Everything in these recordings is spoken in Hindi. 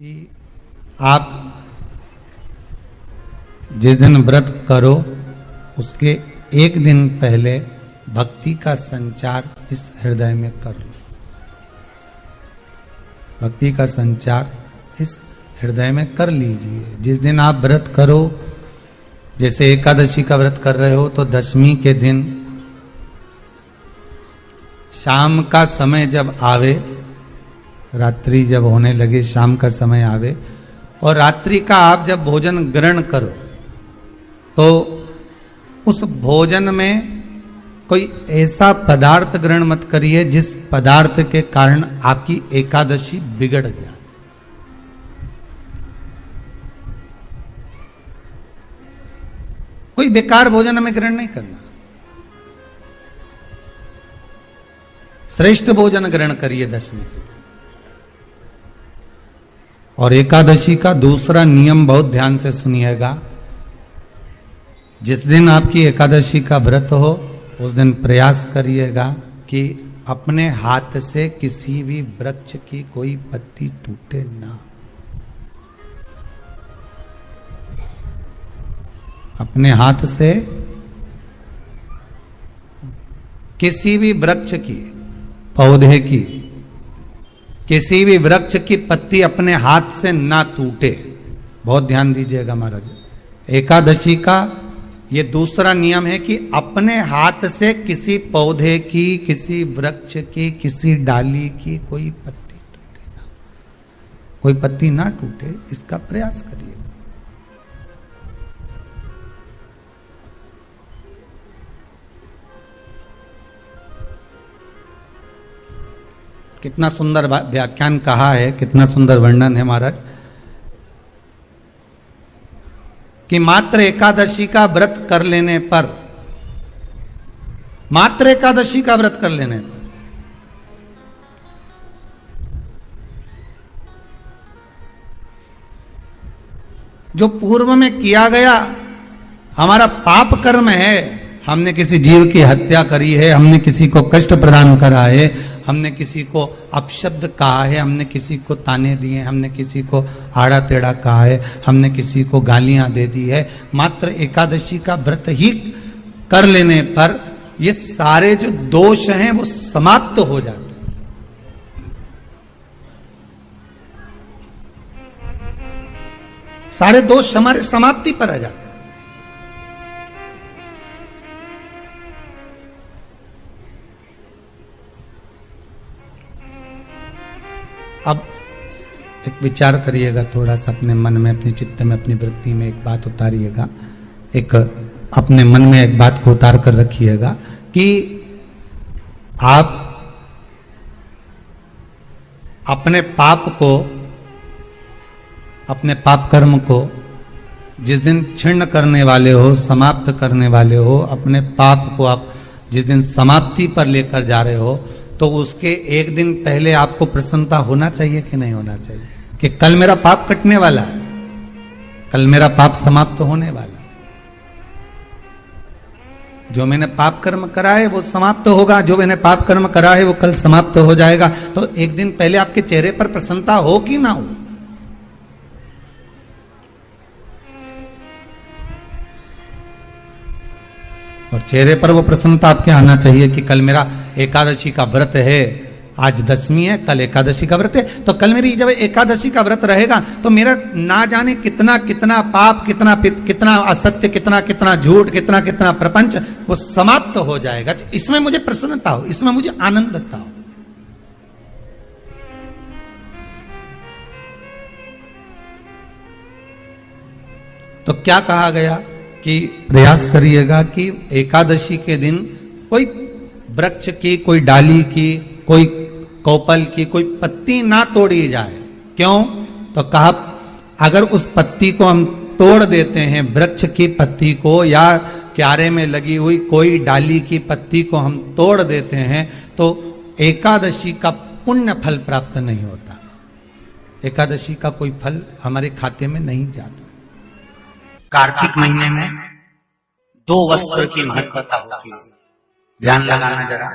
कि आप जिस दिन व्रत करो उसके एक दिन पहले भक्ति का संचार इस हृदय में कर लो। भक्ति का संचार इस हृदय में कर लीजिए। जिस दिन आप व्रत करो, जैसे एकादशी का व्रत कर रहे हो तो दशमी के दिन शाम का समय जब आवे, रात्रि जब होने लगे, शाम का समय आवे और रात्रि का आप जब भोजन ग्रहण करो तो उस भोजन में कोई ऐसा पदार्थ ग्रहण मत करिए जिस पदार्थ के कारण आपकी एकादशी बिगड़ जाए। कोई बेकार भोजन हमें ग्रहण नहीं करना। श्रेष्ठ भोजन ग्रहण करिए दशमी। और एकादशी का दूसरा नियम बहुत ध्यान से सुनिएगा। जिस दिन आपकी एकादशी का व्रत हो उस दिन प्रयास करिएगा कि अपने हाथ से किसी भी वृक्ष की कोई पत्ती टूटे ना। अपने हाथ से किसी भी वृक्ष की, पौधे की, किसी भी वृक्ष की पत्ती अपने हाथ से ना टूटे। बहुत ध्यान दीजिएगा महाराज। एकादशी का ये दूसरा नियम है कि अपने हाथ से किसी पौधे की, किसी वृक्ष की, किसी डाली की कोई पत्ती टूटे ना, कोई पत्ती ना टूटे, इसका प्रयास करिए। कितना सुंदर व्याख्यान कहा है, कितना सुंदर वर्णन है महाराज कि मात्र एकादशी का व्रत कर लेने पर, मात्र एकादशी का व्रत कर लेने पर जो पूर्व में किया गया हमारा पाप कर्म है, हमने किसी जीव की हत्या करी है, हमने किसी को कष्ट प्रदान करा है, हमने किसी को अपशब्द कहा है, हमने किसी को ताने दिए, हमने किसी को आड़ा टेढ़ा कहा है, हमने किसी को गालियां दे दी है, मात्र एकादशी का व्रत ही कर लेने पर ये सारे जो दोष हैं वो समाप्त हो जाते हैं। सारे दोष हमारे समाप्ति पर आ जाते हैं। अब एक विचार करिएगा थोड़ा सा अपने मन में, अपने चित्त में, अपनी वृत्ति में एक बात उतारिएगा। एक अपने मन में एक बात को उतार कर रखिएगा कि आप अपने पाप को, अपने पाप कर्म को जिस दिन क्षीण करने वाले हो, समाप्त करने वाले हो, अपने पाप को आप जिस दिन समाप्ति पर लेकर जा रहे हो तो उसके एक दिन पहले आपको प्रसन्नता होना चाहिए कि नहीं होना चाहिए कि कल मेरा पाप कटने वाला है, कल मेरा पाप समाप्त होने वाला है। जो मैंने पाप कर्म करा है वो समाप्त होगा, जो मैंने पाप कर्म करा है वो कल समाप्त हो जाएगा। तो एक दिन पहले आपके चेहरे पर प्रसन्नता हो कि ना हो। और चेहरे पर वो प्रसन्नता आपके आना चाहिए कि कल मेरा एकादशी का व्रत है, आज दशमी है, कल एकादशी का व्रत है, तो कल मेरी जब एकादशी का व्रत रहेगा तो मेरा ना जाने कितना कितना पाप, कितना कितना असत्य, कितना कितना झूठ, कितना कितना प्रपंच वो समाप्त हो जाएगा। इसमें मुझे प्रसन्नता हो, इसमें मुझे आनंदता हो। तो क्या कहा गया कि प्रयास करिएगा कि एकादशी के दिन कोई वृक्ष की, कोई डाली की, कोई कोपल की कोई पत्ती ना तोड़ी जाए। क्यों? तो कहा अगर उस पत्ती को हम तोड़ देते हैं, वृक्ष की पत्ती को या क्यारे में लगी हुई कोई डाली की पत्ती को हम तोड़ देते हैं तो एकादशी का पुण्य फल प्राप्त नहीं होता। एकादशी का कोई फल हमारे खाते में नहीं जाता। कार्तिक महीने में 2 वस्त्र की महत्वता होती है। ध्यान लगाना जरा,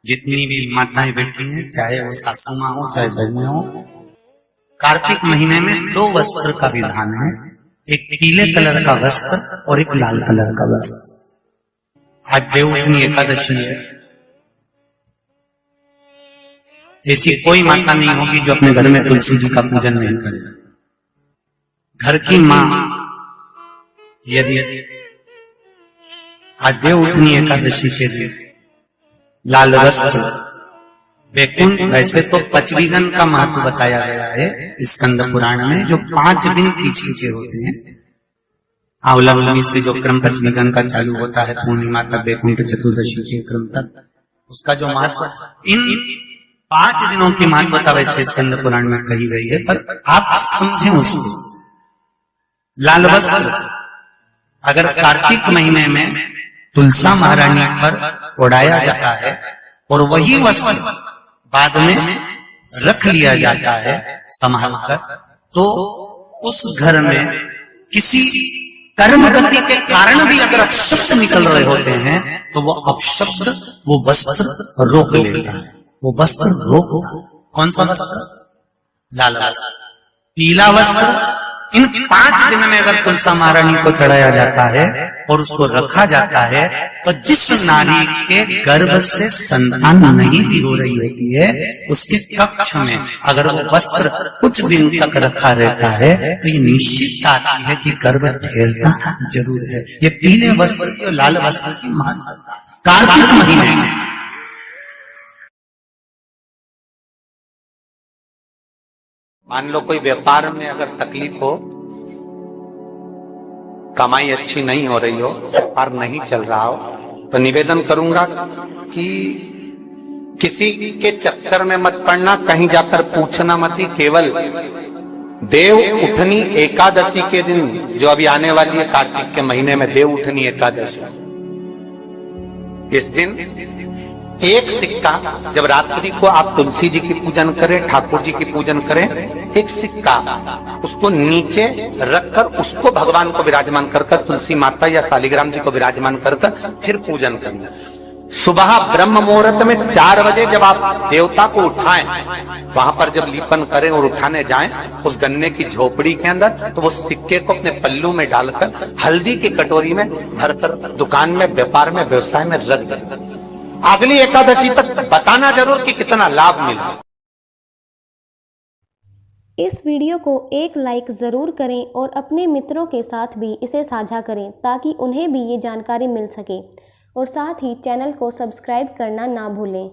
जितनी भी माताएं बैठी हैं, चाहे वो सासू माँ हो चाहे बहनें हो, कार्तिक महीने में दो वस्त्र का विधान है, एक पीले कलर का वस्त्र और एक लाल कलर का वस्त्र। आज देवउठनी एकादशी है। ऐसी कोई माता नहीं होगी जो अपने घर में तुलसी जी का पूजन नहीं करे। घर की मां यदि आज देवउठनी एकादशी के दिन लाल वस्त्र, वैकुंठ, वैसे तो पचवीगन का महत्व बताया गया है स्कंद पुराण में, जो 5 दिन पीछे के होते हैं। आंवला नवमी से जो क्रम पचवीगन का चालू होता है पूर्णिमा तक, वैकुंठ चतुर्दशी के क्रम तक, उसका जो महत्व, इन 5 दिनों की महत्वता वैसे स्कंद पुराण में कही गई है, पर आप समझें उसको। लाल वस्त्र अगर कार्तिक महीने में तुलसा महारानी पर ओढ़ाया जाता है और वही वस्त्र बाद में रख लिया जाता है संभाल कर, तो उस घर में किसी कर्म गति के कारण भी अगर अपशब्द निकल रहे होते हैं तो वो अपशब्द वो वस्त्र रोक लेता है। वो वस्त्र रोक, कौन सा वस्त्र? लाल वस्त्र। पीला वस्त्र इन 5 दिन में अगर तुलसा महारानी को चढ़ाया जाता है और उसको रखा जाता है, तो जिस नारी के गर्भ से संतान नहीं भी हो रही होती है, उसके कक्ष में अगर वो वस्त्र कुछ दिन तक रखा रहता है तो ये निश्चित आती है कि गर्भ ठहरना जरूर है। ये पीले वस्त्र की और लाल वस्त्र की महत्वता कार्तिक महीने में। मान लो कोई व्यापार में अगर तकलीफ हो, कमाई अच्छी नहीं हो रही हो, व्यापार नहीं चल रहा हो, तो निवेदन करूंगा कि किसी के चक्कर में मत पड़ना, कहीं जाकर पूछना मत ही। केवल देव उठनी एकादशी के दिन, जो अभी आने वाली है कार्तिक के महीने में देव उठनी एकादशी, इस दिन एक सिक्का, जब रात्रि को आप तुलसी जी की पूजन करें, ठाकुर जी की पूजन करें, एक सिक्का उसको नीचे रखकर उसको भगवान को विराजमान कर तुलसी माता या शालिग्राम जी को विराजमान कर फिर पूजन करना। सुबह ब्रह्म मुहूर्त में 4 बजे जब आप देवता को उठाएं, वहां पर जब लीपन करें और उठाने जाएं, उस गन्ने की झोपड़ी के अंदर, तो वो सिक्के को अपने पल्लू में डालकर हल्दी की कटोरी में भरकर दुकान में, व्यापार में, व्यवसाय में रख दें। अगली एकादशी तक बताना जरूर कि कितना लाभ मिला। इस वीडियो को एक लाइक ज़रूर करें और अपने मित्रों के साथ भी इसे साझा करें ताकि उन्हें भी ये जानकारी मिल सके, और साथ ही चैनल को सब्सक्राइब करना ना भूलें।